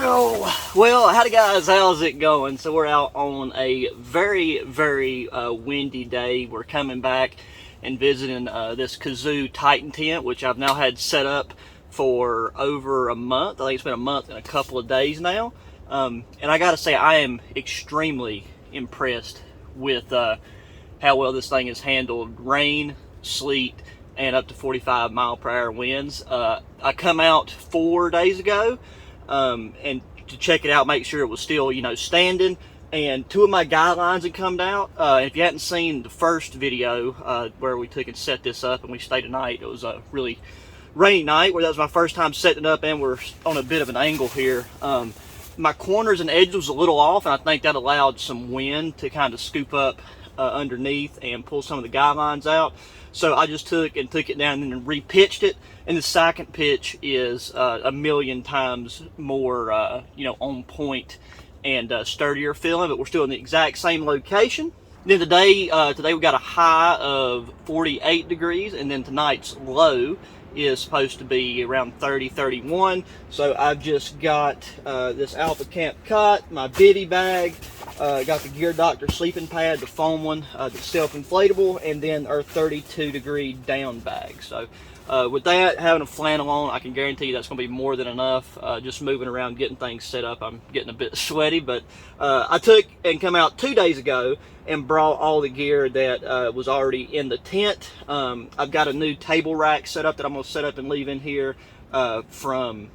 Oh, well, howdy guys, how's it going? So we're out on a very windy day. We're coming back and visiting this Kazoo Titan tent, which I've now had set up for over a month. I think it's been a month and a couple of days now. And I gotta say, I am extremely impressed with how well this thing has handled rain, sleet, and up to 45 mile per hour winds. I come out 4 days ago and to check it out, make sure it was still, standing. And two of my guidelines had come out. If you hadn't seen the first video where we took and set this up and we stayed a night, it was a really rainy night where that was my first time setting it up, and we're on a bit of an angle here. My corners and edges was a little off, and I think that allowed some wind to kind of scoop up underneath and pull some of the guidelines out. So I just took it down and then re-pitched it, and the second pitch is a million times more on point and sturdier feeling, but we're still in the exact same location. Then today we got a high of 48 degrees, and then tonight's low is supposed to be around 30-31. So I've just got this Alpha Camp cot, my bivy bag, got the Gear Doctor sleeping pad, the foam one, the self-inflatable, and then our 32 degree down bag. So with that, having a flannel on, I can guarantee you that's going to be more than enough. Just moving around, getting things set up, I'm getting a bit sweaty, but I took and come out 2 days ago and brought all the gear that was already in the tent. I've got a new table rack set up that I'm going to set up and leave in here from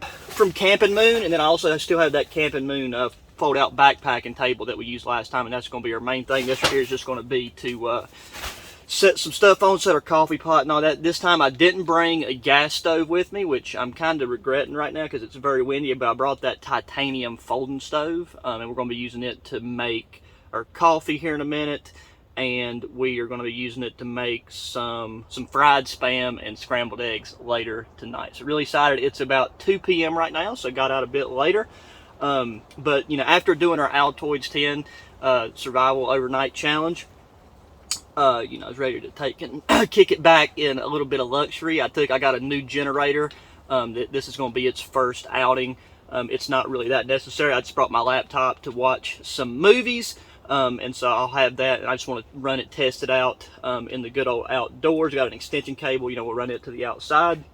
Camping Moon, and then I also still have that Camping Moon fold out backpacking table that we used last time, and that's going to be our main thing. This right here is just going to be to set some stuff on, set our coffee pot and all that. This time I didn't bring a gas stove with me, which I'm kind of regretting right now because it's very windy, but I brought that titanium folding stove, and we're going to be using it to make our coffee here in a minute, and we are going to be using it to make some fried Spam and scrambled eggs later tonight. So really excited. It's about 2 p.m. right now, so got out a bit later. But after doing our Altoids 10 survival overnight challenge, I was ready to take and kick it back in a little bit of luxury. I got a new generator. This is going to be its first outing. It's not really that necessary. I just brought my laptop to watch some movies, and so I'll have that. And I just want to run it, test it out in the good old outdoors. Got an extension cable. We'll run it to the outside.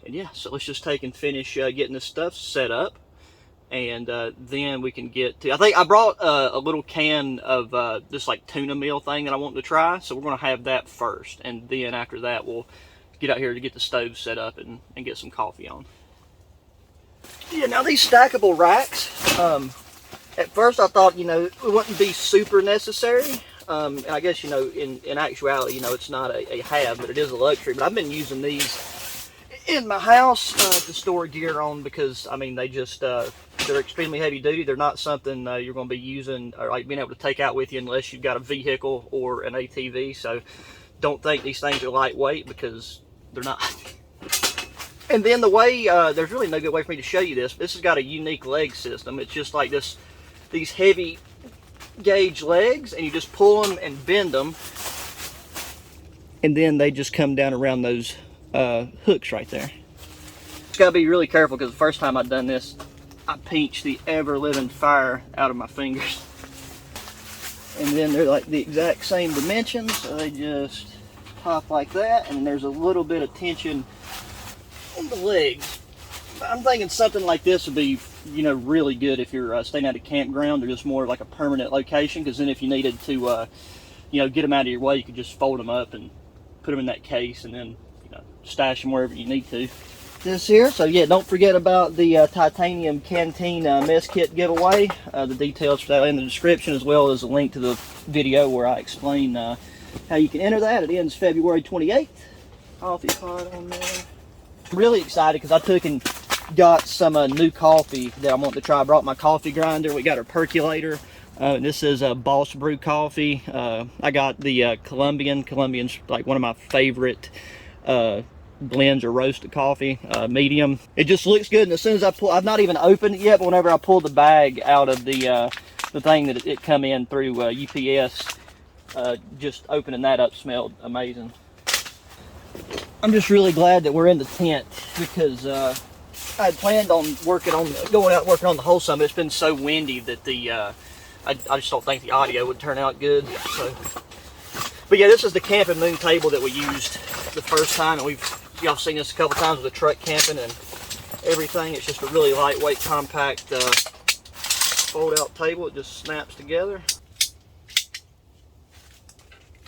And yeah, so let's just take and finish getting this stuff set up, and then we can get to, I think I brought a little can of this like tuna meal thing that I want to try, so we're going to have that first, and then after that we'll get out here to get the stove set up and get some coffee on. Yeah, now these stackable racks, at first I thought, it wouldn't be super necessary. And I guess, in actuality, it's not a have, but it is a luxury. But I've been using these in my house to store gear on because, they just, they're extremely heavy duty. They're not something you're going to be using or like being able to take out with you unless you've got a vehicle or an ATV. So don't think these things are lightweight because they're not. And then the way, there's really no good way for me to show you this. This has got a unique leg system. It's just like these heavy gauge legs, and you just pull them and bend them, and then they just come down around those hooks right there. Just gotta be really careful because the first time I've done this, I pinched the ever-living fire out of my fingers. And then they're like the exact same dimensions, so they just pop like that, and there's a little bit of tension on the legs. I'm thinking something like this would be, really good if you're staying at a campground or just more like a permanent location, because then if you needed to, get them out of your way, you could just fold them up and put them in that case and then, stash them wherever you need to. This here, so yeah, don't forget about the titanium canteen mess kit giveaway. The details for that in the description, as well as a link to the video where I explain how you can enter that. It ends February 28th. Coffee pot on there. I'm really excited because I took and got some new coffee that I want to try. I brought my coffee grinder. We got our percolator. This is a Boss Brew coffee. I got the Colombian's like one of my favorite blends or roasted coffee, medium. It just looks good, and as soon as I've not even opened it yet, but whenever I pulled the bag out of the thing that it come in through UPS, just opening that up smelled amazing. I'm just really glad that we're in the tent because I had planned on going out working on the whole summit. It's been so windy that I just don't think the audio would turn out good. So, but yeah, this is the camping moon table that we used the first time, and y'all seen this a couple times with the truck camping and everything. It's just a really lightweight, compact fold-out table. It just snaps together.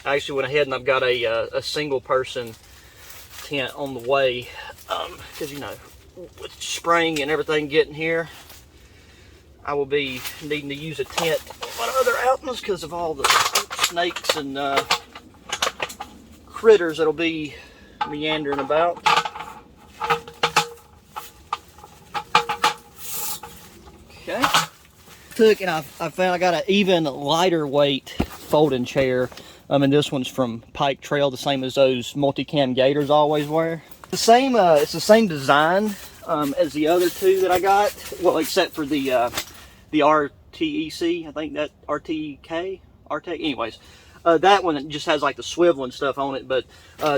I actually went ahead and I've got a single-person tent on the way, because you know, with spring and everything getting here, I will be needing to use a tent on my other outings because of all the snakes and critters that'll be meandering about. Okay. And I found I got an even lighter weight folding chair. And this one's from Pike Trail, the same as those multicam gators I always wear. The same, it's the same design as the other two that I got. Well, except for the RTEC, I think that RTK. Anyways, that one just has like the swivel and stuff on it, but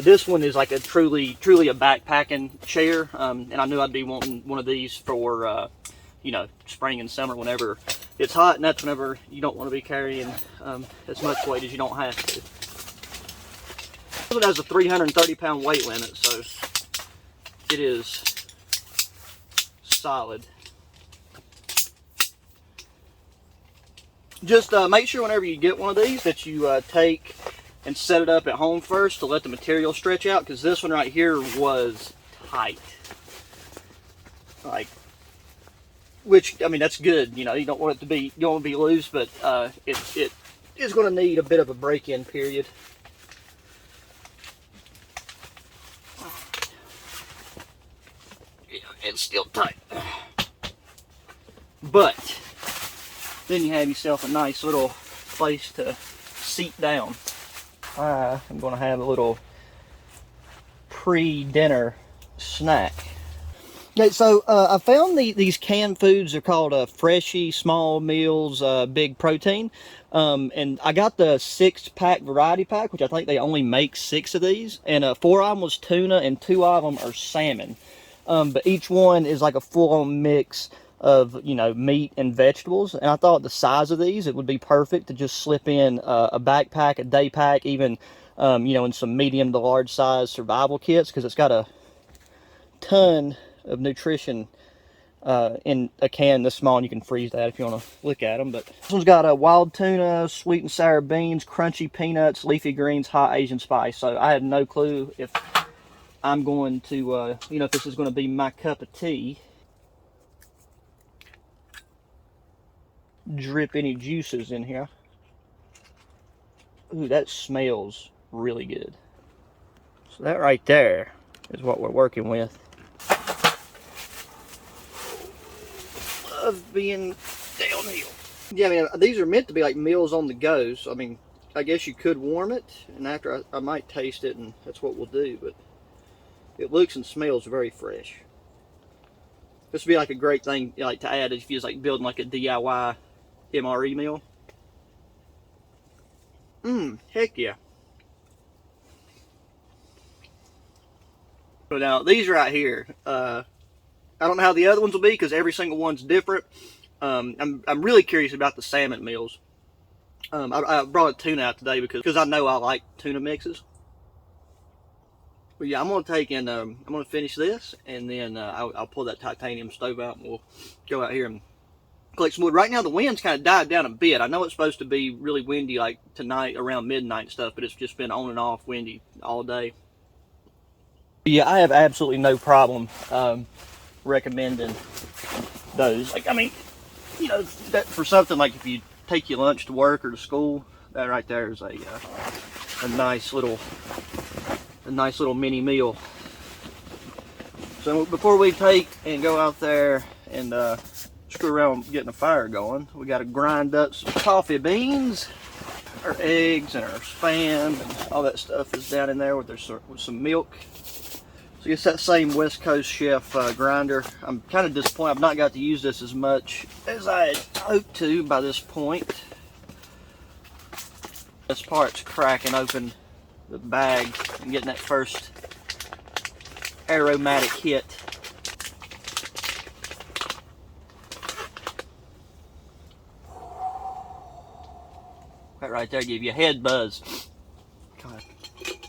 this one is like a truly a backpacking chair. And I knew I'd be wanting one of these for you know, spring and summer whenever it's hot, and that's whenever you don't want to be carrying as much weight as you don't have to. It has a 330-pound weight limit, so it is solid. Just make sure whenever you get one of these that you take and set it up at home first to let the material stretch out, because this one right here was tight. Like, which, I mean, that's good. You know, you don't want it to be, you don't want to be loose, but it is going to need a bit of a break-in period. Yeah, it's still tight. But then you have yourself a nice little place to seat down. I'm going to have a little pre-dinner snack. Okay, so I found these canned foods. They're called Freshie Small Meals Big Protein. And I got the 6-pack variety pack, which I think they only make 6 of these. And 4 of them was tuna and 2 of them are salmon. But each one is like a full-on mix of, you know, meat and vegetables. And I thought the size of these, it would be perfect to just slip in a backpack, a day pack, even, you know, in some medium to large size survival kits, because it's got a ton of nutrition in a can this small, and you can freeze that if you want to look at them. But this one's got wild tuna, sweet and sour beans, crunchy peanuts, leafy greens, hot Asian spice. So I have no clue if I'm going to, you know, if this is going to be my cup of tea. Drip any juices in here. Ooh, that smells really good. So that right there is what we're working with. Of being downhill. Yeah, I mean, these are meant to be like meals on the go, so I mean, I guess you could warm it, and after I might taste it, and that's what we'll do, but it looks and smells very fresh. This would be like a great thing, like, to add if you're like building like a DIY MRE meal. Heck yeah. So now, these right here, I don't know how the other ones will be because every single one's different. I'm really curious about the salmon meals. I brought a tuna out today because I know I like tuna mixes. But yeah, I'm gonna take and I'm gonna finish this, and then I'll pull that titanium stove out, and we'll go out here and collect some wood. Right now the wind's kind of died down a bit. I know it's supposed to be really windy like tonight around midnight and stuff, but it's just been on and off windy all day. Yeah, I have absolutely no problem recommending those. Like, I mean, you know, that for something like if you take your lunch to work or to school, that right there is a nice little mini meal. So before we take and go out there and screw around getting a fire going, we got to grind up some coffee beans, our eggs and our spam, and all that stuff is down in there with some milk. So it's that same West Coast Chef grinder. I'm kind of disappointed I've not got to use this as much as I had hoped to by this point. This part's cracking open the bag and getting that first aromatic hit. that right there give you a head buzz. Okay.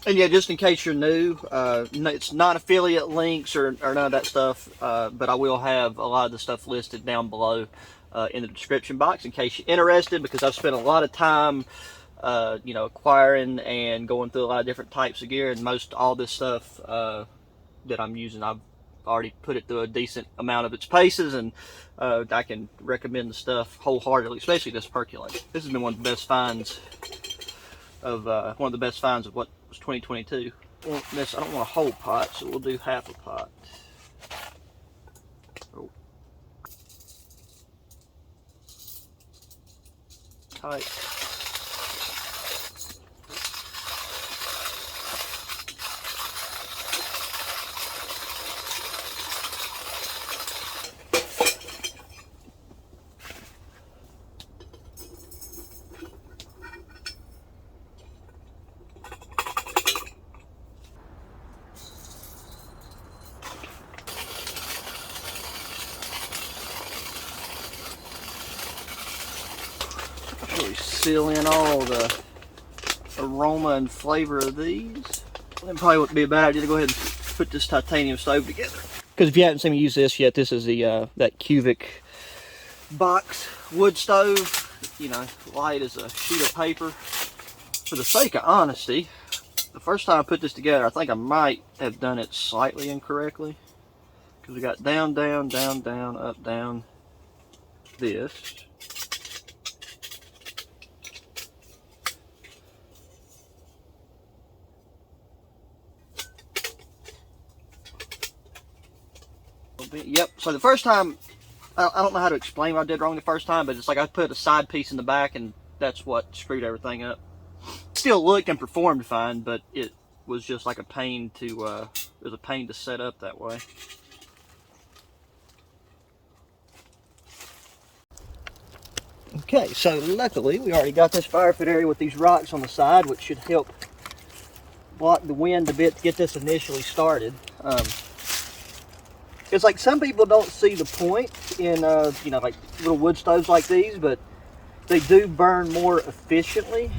And yeah, just in case you're new, it's not affiliate links or none of that stuff, but I will have a lot of the stuff listed down below in the description box in case you're interested, because I've spent a lot of time you know, acquiring and going through a lot of different types of gear, and most all this stuff that I'm using, I've already put it through a decent amount of its paces, and I can recommend the stuff wholeheartedly, especially this percolate. This has been one of the best finds of what was 2022. Well, I don't want a whole pot, so we'll do half a pot. Oh. Tight. Really seal in all the aroma and flavor of these. Then probably wouldn't be a bad idea to go ahead and put this titanium stove together. Because if you haven't seen me use this yet, this is the that cubic box wood stove. You know, light as a sheet of paper. For the sake of honesty, the first time I put this together, I think I might have done it slightly incorrectly. Because we got down, down, down, down, up, down, this. Yep, so the first time, I don't know how to explain what I did wrong the first time, but it's like I put a side piece in the back and that's what screwed everything up. Still looked and performed fine, but it was just like a pain to, it was a pain to set up that way. Okay, so luckily we already got this fire pit area with these rocks on the side, which should help block the wind a bit to get this initially started. It's like some people don't see the point in, you know, like little wood stoves like these, but they do burn more efficiently.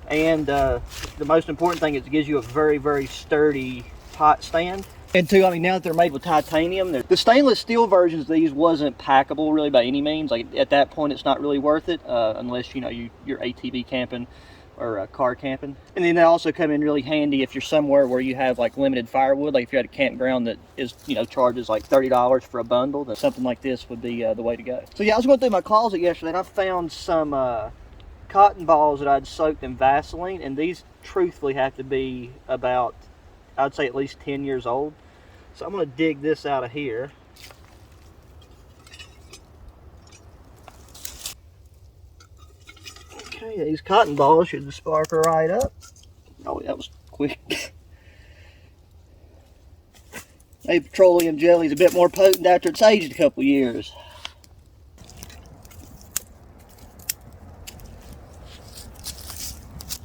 And the most important thing is it gives you a very, very sturdy pot stand. And two, I mean, now that they're made with titanium, the stainless steel versions of these wasn't packable really by any means. Like at that point, it's not really worth it unless, you know, you're ATV camping or car camping. And then they also come in really handy if you're somewhere where you have like limited firewood, like if you're at a campground that is, you know, charges like $30 for a bundle, then something like this would be the way to go. So yeah, I was going through my closet yesterday and I found some cotton balls that I'd soaked in Vaseline, and these truthfully have to be about, I'd say at least 10 years old. So I'm going to dig this out of here. Okay, these cotton balls should spark right up. Oh, that was quick. Maybe petroleum jelly is a bit more potent after it's aged a couple years.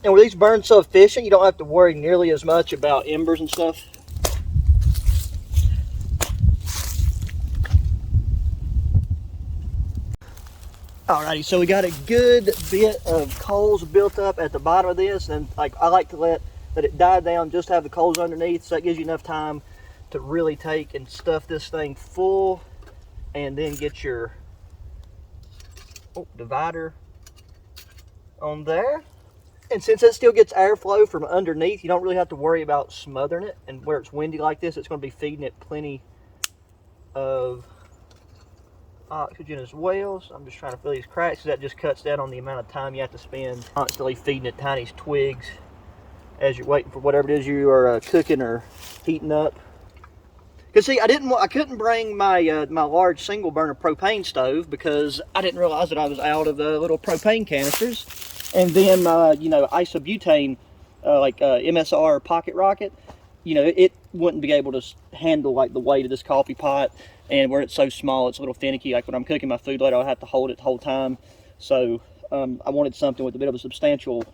And where these burn so efficient, you don't have to worry nearly as much about embers and stuff. Alrighty, so we got a good bit of coals built up at the bottom of this, and like I like to let it die down, just have the coals underneath, so that gives you enough time to really take and stuff this thing full, and then get your divider on there. And since it still gets airflow from underneath, you don't really have to worry about smothering it, and where it's windy like this, it's going to be feeding it plenty of oxygen as well. So I'm just trying to fill these cracks, so that just cuts down on the amount of time you have to spend constantly feeding it tiny twigs as you're waiting for whatever it is you are cooking or heating up. Because see, I couldn't bring my my large single burner propane stove because I didn't realize that I was out of the little propane canisters, and then you know, isobutane like MSR pocket rocket, you know, it wouldn't be able to handle like the weight of this coffee pot. And where it's so small, it's a little finicky. Like when I'm cooking my food later, I'll have to hold it the whole time. So I wanted something with a bit of a substantial,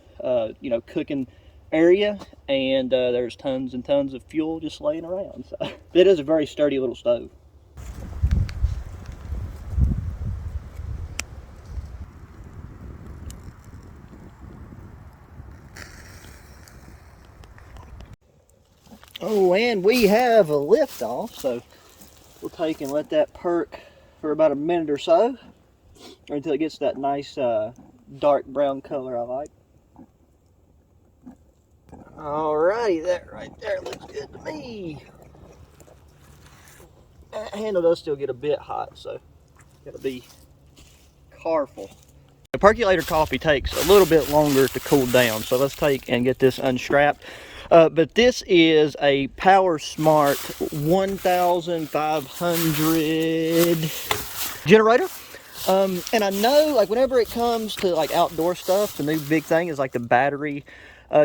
you know, cooking area. And there's tons and tons of fuel just laying around. So it is a very sturdy little stove. Oh, and we have a lift off, so we'll take and let that perk for about a minute or so, or until it gets that nice dark brown color I like. Alrighty, that right there looks good to me. That handle does still get a bit hot, so gotta be careful. The percolator coffee takes a little bit longer to cool down, so let's take and get this unstrapped. But this is a Power Smart 1500 generator. And I know, like, whenever it comes to like outdoor stuff, the new big thing is like the battery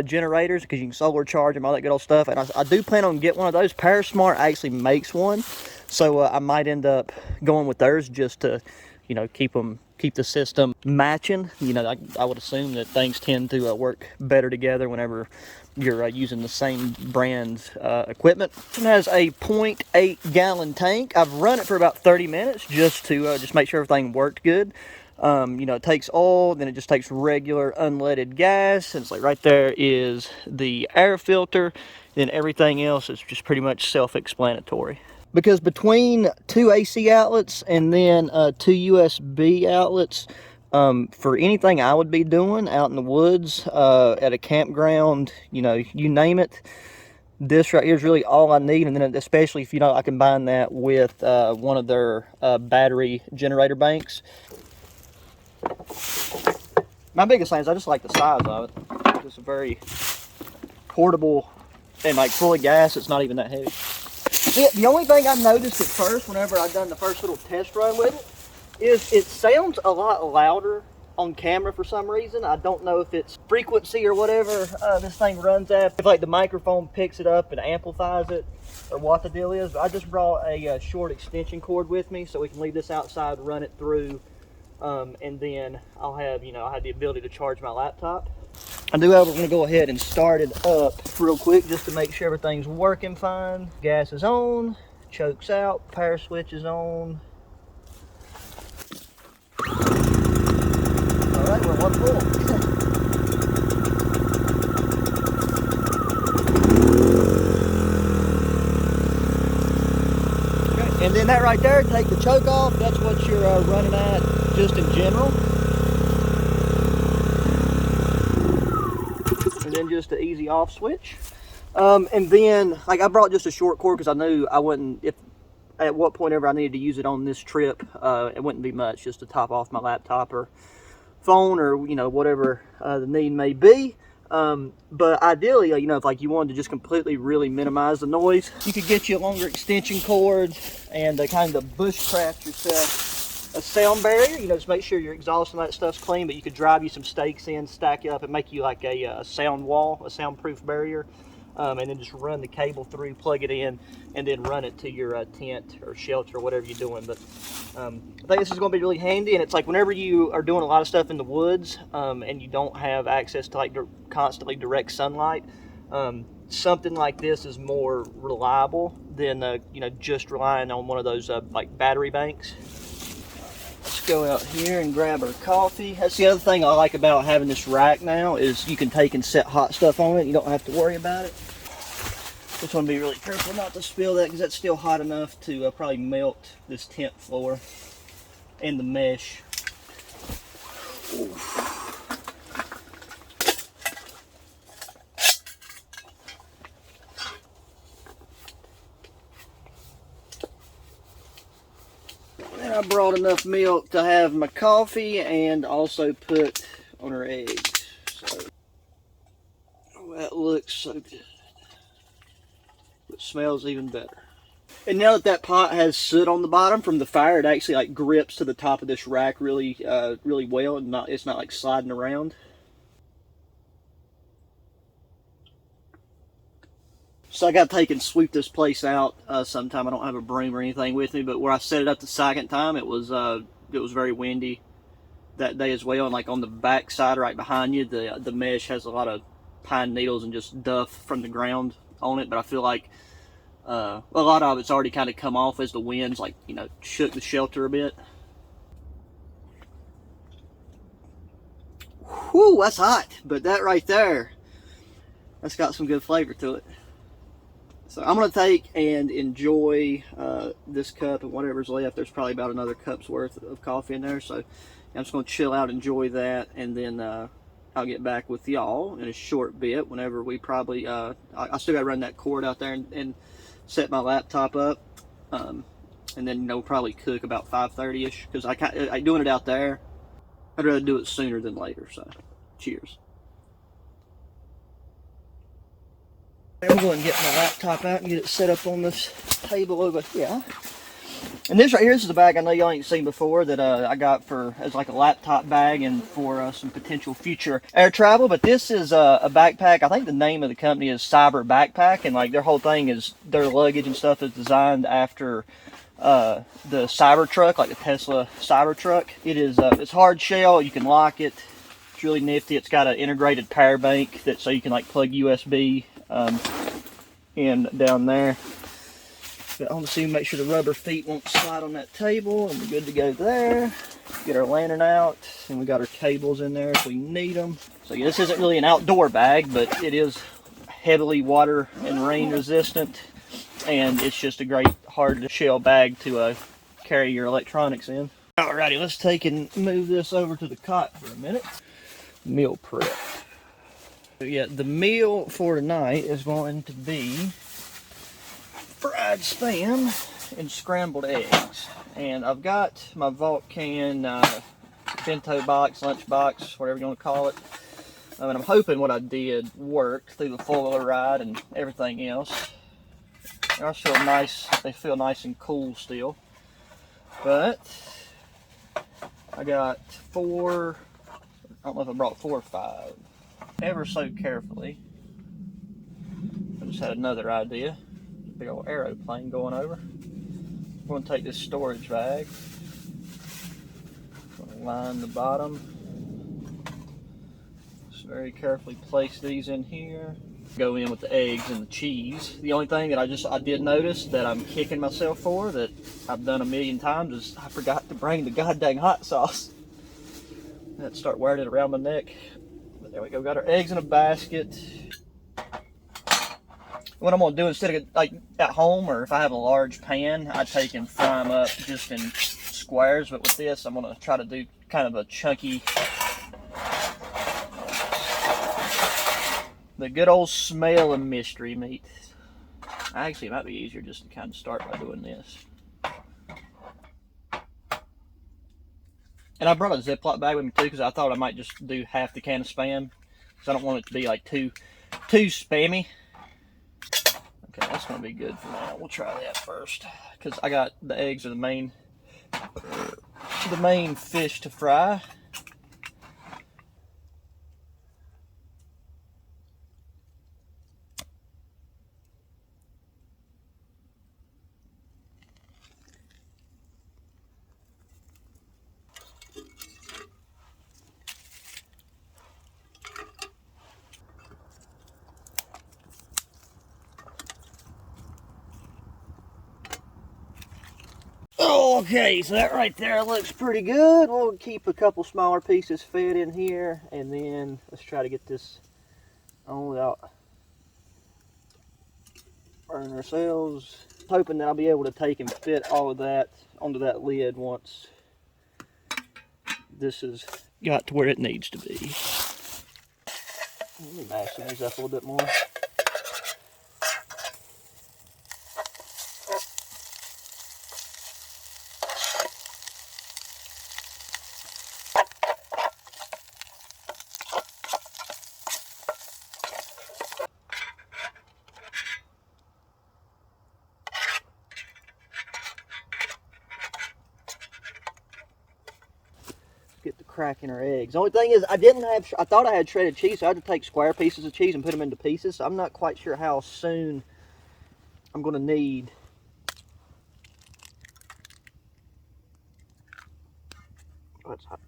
generators, because you can solar charge them, all that good old stuff. And I do plan on getting one of those. Power Smart actually makes one, so I might end up going with theirs just to, you know, keep the system matching. You know, I would assume that things tend to work better together whenever you're using the same brand's equipment. It has a 0.8 gallon tank. I've run it for about 30 minutes just to just make sure everything worked good. You know, it takes oil, then it just takes regular unleaded gas, and it's like right there is the air filter, then everything else is just pretty much self-explanatory. Because between two AC outlets and then two USB outlets, for anything I would be doing out in the woods, at a campground, you know, you name it, this right here is really all I need. And then especially if, you know, I combine that with one of their battery generator banks. My biggest thing is I just like the size of it. It's a very portable, and like full of gas, it's not even that heavy. The only thing I noticed at first, whenever I done the first little test run with it, is it sounds a lot louder on camera for some reason. I don't know if it's frequency or whatever this thing runs at. If like the microphone picks it up and amplifies it, or what the deal is. But I just brought a short extension cord with me, so we can leave this outside, run it through, and then I'll have, you know, I have the ability to charge my laptop. I do, however, want to go ahead and start it up real quick just to make sure everything's working fine. Gas is on, choke's out, power switch is on. All right, we're one full. Okay, and then that right there, take the choke off. That's what you're running at just in general. And then just an easy off switch. And then, like, I brought just a short cord because I knew I wouldn't, if at what point ever I needed to use it on this trip, it wouldn't be much, just to top off my laptop or phone, or, you know, whatever the need may be. But ideally, you know, if like you wanted to just completely really minimize the noise, you could get you a longer extension cord and kind of bushcraft yourself a sound barrier. You know, just make sure your exhaust and that stuff's clean, but you could drive you some stakes in, stack it up, and make you like a sound wall, a soundproof barrier. And then just run the cable through, plug it in, and then run it to your tent or shelter or whatever you're doing. But I think this is going to be really handy, and it's like whenever you are doing a lot of stuff in the woods, and you don't have access to like constantly direct sunlight, something like this is more reliable than you know, just relying on one of those like battery banks. Let's go out here and grab our coffee. That's the other thing I like about having this rack now, is you can take and set hot stuff on it. You don't have to worry about it. Just want to be really careful not to spill that, because that's still hot enough to probably melt this tent floor and the mesh. Oof. And I brought enough milk to have my coffee and also put on our eggs. So, oh, that looks so good. It smells even better. And now that that pot has soot on the bottom from the fire, it actually like grips to the top of this rack really, really well, and it's not like sliding around. So I got to take and sweep this place out sometime. I don't have a broom or anything with me, but where I set it up the second time, it was very windy that day as well. And like on the back side right behind you, the mesh has a lot of pine needles and just duff from the ground on it. But I feel like a lot of it's already kind of come off as the winds, like, you know, shook the shelter a bit. Whew, that's hot. But that right there, that's got some good flavor to it. So I'm going to take and enjoy this cup and whatever's left. There's probably about another cup's worth of coffee in there. So I'm just going to chill out, enjoy that, and then I'll get back with y'all in a short bit whenever we probably, I still got to run that cord out there and set my laptop up. And then, you know, probably cook about 5:30ish, because I doing it out there, I'd rather do it sooner than later. So cheers. I'm going to get my laptop out and get it set up on this table over here. And this right here, this is a bag I know y'all ain't seen before that I got as like a laptop bag and for some potential future air travel. But this is a backpack. I think the name of the company is Cyber Backpack, and like their whole thing is their luggage and stuff is designed after the Cybertruck, like the Tesla Cybertruck. It is it's hard shell. You can lock it. It's really nifty. It's got an integrated power bank so you can like plug USB in down there. But I want to see, make sure the rubber feet won't slide on that table, and we're good to go there. Get our lantern out, and we got our cables in there if we need them. So yeah, this isn't really an outdoor bag, but it is heavily water and rain resistant, and it's just a great hard shell bag to carry your electronics in. Alrighty, let's take and move this over to the cot for a minute. Meal prep. So yeah, the meal for tonight is going to be fried spam and scrambled eggs. And I've got my Vault can bento box, lunch box, whatever you want to call it. And I'm hoping what I did worked through the 4-wheeler ride and everything else. They feel nice. They feel nice and cool still. But I got 4. I don't know if I brought 4 or 5. Ever so carefully. I just had another idea. Big old aeroplane going over. I'm going to take this storage bag. I'm going to line the bottom. Just very carefully place these in here. Go in with the eggs and the cheese. The only thing that I did notice that I'm kicking myself for, that I've done a million times, is I forgot to bring the goddamn hot sauce. I had to start wearing it around my neck. But there we go. Got our eggs in a basket. What I'm going to do, instead of like at home, or if I have a large pan, I take and fry them up just in squares. But with this, I'm going to try to do kind of a chunky, the good old smell of mystery meat. Actually, it might be easier just to kind of start by doing this. And I brought a Ziploc bag with me too, because I thought I might just do half the can of Spam, because I don't want it to be like too spammy. Okay, that's going to be good for now. We'll try that first, because I got the eggs are the main fish to fry. Okay, so that right there looks pretty good. We'll keep a couple smaller pieces fed in here, and then let's try to get this on without burning ourselves. Hoping that I'll be able to take and fit all of that onto that lid once this has got to where it needs to be. Let me mash these up a little bit more. Get the crack in our eggs. The only thing is, I thought I had shredded cheese, so I had to take square pieces of cheese and put them into pieces. So I'm not quite sure how soon I'm going to need. Oh, it's hot.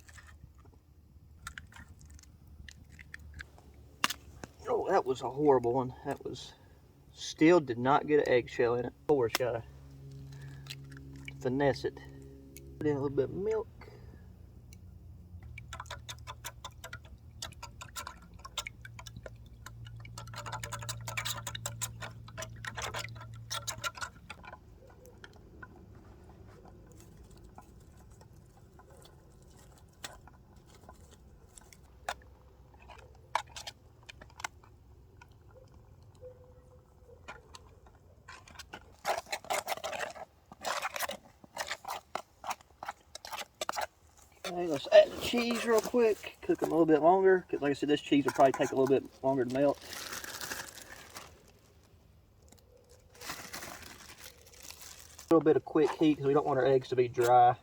Oh, that was a horrible one. That was, still did not get an eggshell in it. Of course, gotta finesse it. Put in a little bit of milk. Okay, let's add the cheese real quick. Cook them a little bit longer, because like I said, this cheese will probably take a little bit longer to melt. A little bit of quick heat, because we don't want our eggs to be dry.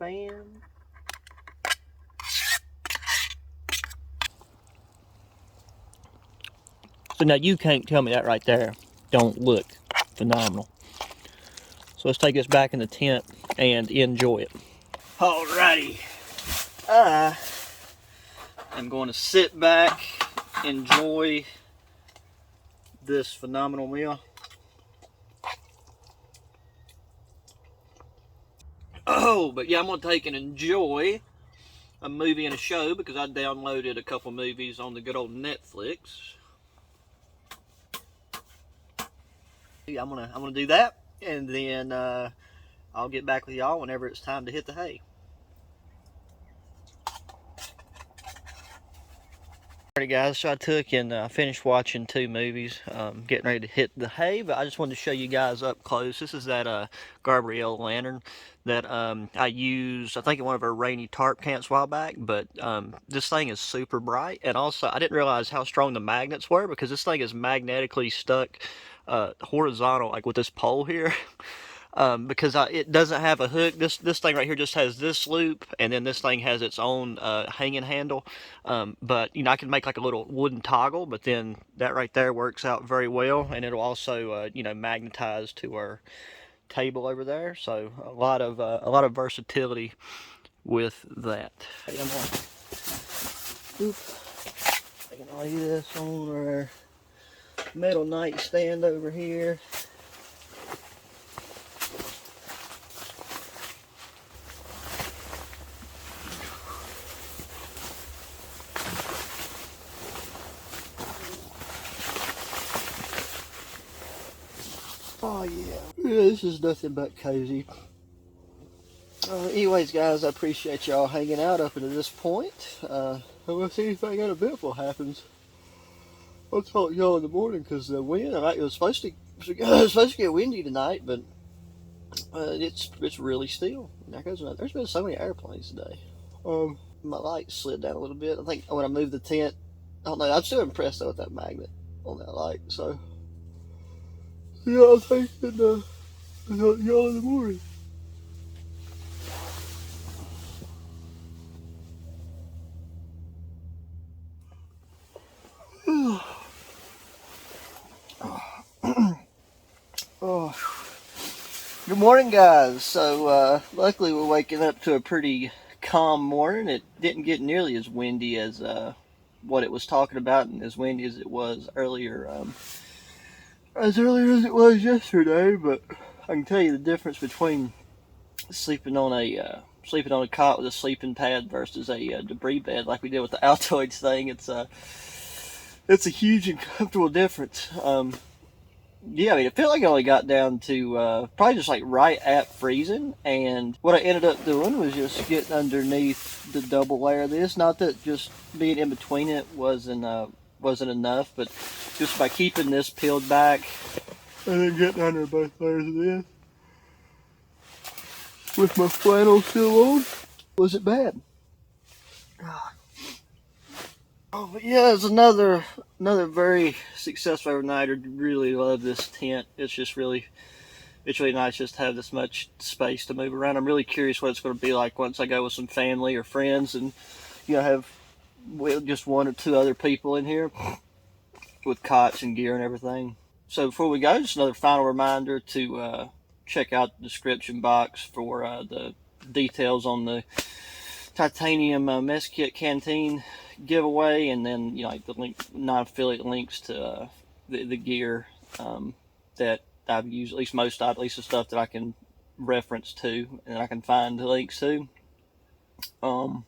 Spam. So now you can't tell me that right there don't look phenomenal. So let's take this back in the tent and enjoy it. Alrighty. I'm going to sit back, enjoy this phenomenal meal. Oh, but yeah, I'm going to take and enjoy a movie and a show, because I downloaded a couple movies on the good old Netflix. Yeah, I'm gonna do that, and then I'll get back with y'all whenever it's time to hit the hay. Alright guys, so I took and finished watching 2 movies, getting ready to hit the hay, but I just wanted to show you guys up close. This is that Gabrielle lantern that I used, I think, in one of our rainy tarp camps a while back, but this thing is super bright, and also I didn't realize how strong the magnets were, because this thing is magnetically stuck horizontal, like with this pole here. Because it doesn't have a hook. This thing right here just has this loop, and then this thing has its own hanging handle. But you know, I can make like a little wooden toggle, but then that right there works out very well, and it'll also you know, magnetize to our table over there. So a lot of versatility with that. Hey, I'm gonna taking all of this on our metal nightstand over here. Oh yeah, this is nothing but cozy. Anyways guys, I appreciate y'all hanging out up until this point. Unless anything uneventful happens, I'll talk to y'all in the morning, because the wind, it was supposed to get windy tonight, but it's really still. There's been so many airplanes today. My light slid down a little bit. I think when I moved the tent, I don't know, I'm still impressed though with that magnet on that light, so yeah, I'll take it, I'll talk to y'all in the morning. Oh. Good morning guys. So luckily we're waking up to a pretty calm morning. It didn't get nearly as windy as what it was talking about, and as windy as it was earlier, as it was yesterday, but I can tell you the difference between sleeping on a cot with a sleeping pad versus a debris bed like we did with the Altoids thing. It's a huge and comfortable difference. Yeah, I mean, it felt like I only got down to probably just like right at freezing, and what I ended up doing was just getting underneath the double layer of this. Not that just being in between it wasn't enough, but just by keeping this peeled back and then getting under both layers of this with my flannel still on, wasn't bad. Oh, but yeah, it's another very successful overnight. I really love this tent. It's really nice just to have this much space to move around. I'm really curious what it's going to be like once I go with some family or friends, and you know, have just 1 or 2 other people in here with cots and gear and everything. So before we go, just another final reminder to check out the description box for the details on the titanium mess kit canteen giveaway, and then, you know, like the non-affiliate links to the gear that I've used, at least the stuff that I can reference to and I can find the links to. And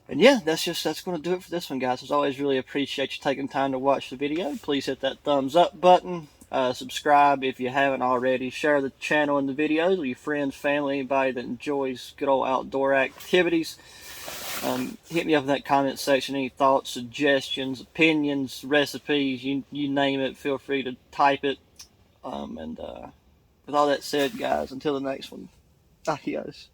yeah, that's going to do it for this one, guys. As always, really appreciate you taking time to watch the video. Please hit that thumbs up button. Subscribe if you haven't already. Share the channel and the videos with your friends, family, anybody that enjoys good old outdoor activities. Hit me up in that comment section. Any thoughts, suggestions, opinions, recipes, you name it. Feel free to type it. And with all that said, guys, until the next one, adios.